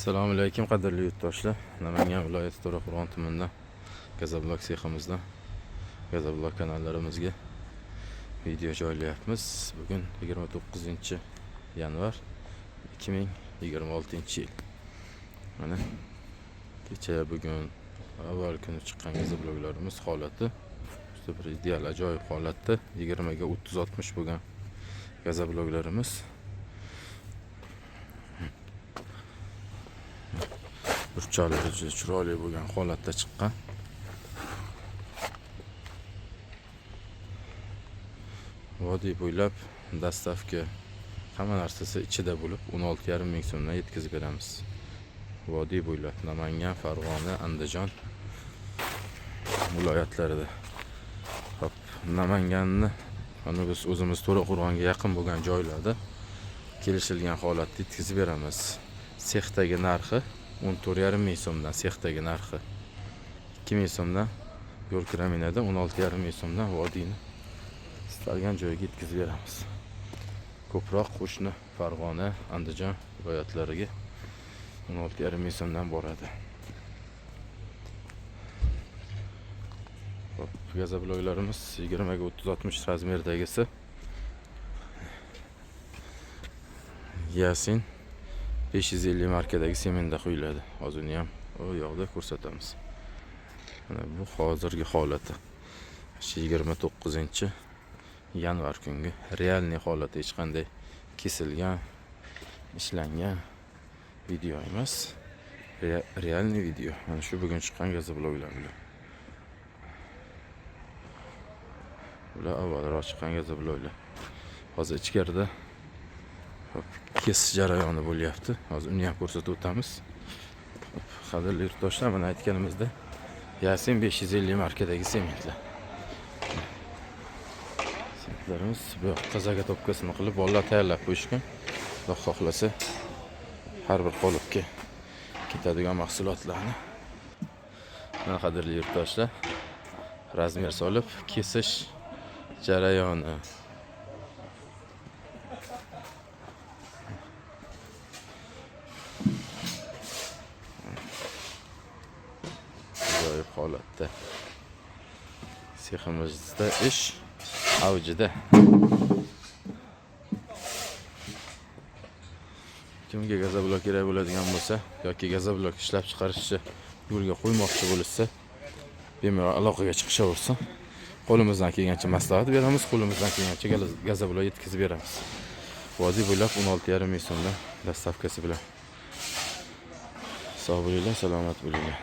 Assalomu alaykum qadrli yurtdoshlar. Namangan viloyati To'raqo'rg'on tumanidan Gazablok seximizdan Gazablok kanallarimizga video joylayapmiz. Bugun 29-yanvar 2026-yil. Mana kecha bugun avval kuni chiqqan Gazabloklarimiz holati bir ideal ajoyib holatda 20 ga 30-60 bo'lgan Gazabloklarimiz. Burchaklar chiroyli bo'lgan holatda chiqqan. Vodiy bo'ylab dastavka hamma narsasi ichida bo'lib 16,5 ming so'mdan yetkazib beramiz. Vodiy bo'ylab Namangan, Farg'ona, Andijon viloyatlarida. Hop, Namanganni mana biz o'zimiz To'raqo'rg'onga yaqin bo'lgan joylarda kelishilgan holatda yetkazib beramiz. Sexdagi narxi 14,5 ming so'mdan, sexdagi narxi 2 ming so'mdan, yo'l kiraminada 16,5 ming so'mdan vodiyni istalgan joyga yetkazib beramiz. Ko'proq qo'shni Farg'ona, Andijon viloyatlariga 16,5 ming so'mdan boradi. Hop, Gazabloklarimiz 20 ga 30-60 razmerdagisi. Yasin 550 markadagi semenda quyiladi. Hozirni ham o yoqda ko'rsatamiz. Mana bu hozirgi holati. 29-yanvar kungi realniy holati, hech qanday kesilgan, ishlangan video emas. Realniy video. Mana shu bugun chiqqan Gazabloklar bilan. Bular avvalroq chiqqan Gazabloklar. Hozir ichkarida kesish jarayoni bo'lyapti. Hozir uni ham ko'rsatib o'tamiz. Qadrli yurtdoshlar, mana aytganimizda Yasin 550 markadagi sementlar. Sementlarimiz bu qazaga topkasini qilib bolalar tayyorlab qo'yishgan. Xudo xohlasa har bir qolipga ketadigan mahsulotlarni. Mana qadrli yurtdoshlar, razmer solib kesish jarayoni. Holatda seximizda ish avjida. Kimga Gazablok kerak bo'ladigan bo'lsa yoki Gazablok ishlab chiqarishni yo'lga qo'ymoqchi bo'lsa, bemalol aloqaga chiqishaversin. Qo'limizdan kelgancha maslahat beramiz, qo'limizdan kelgancha Gazablok yetkazib beramiz. Vodiy bo'ylab 16,5 ming so'mdan dastavkasi bilan. Sog' bo'linglar, salomat bo'linglar.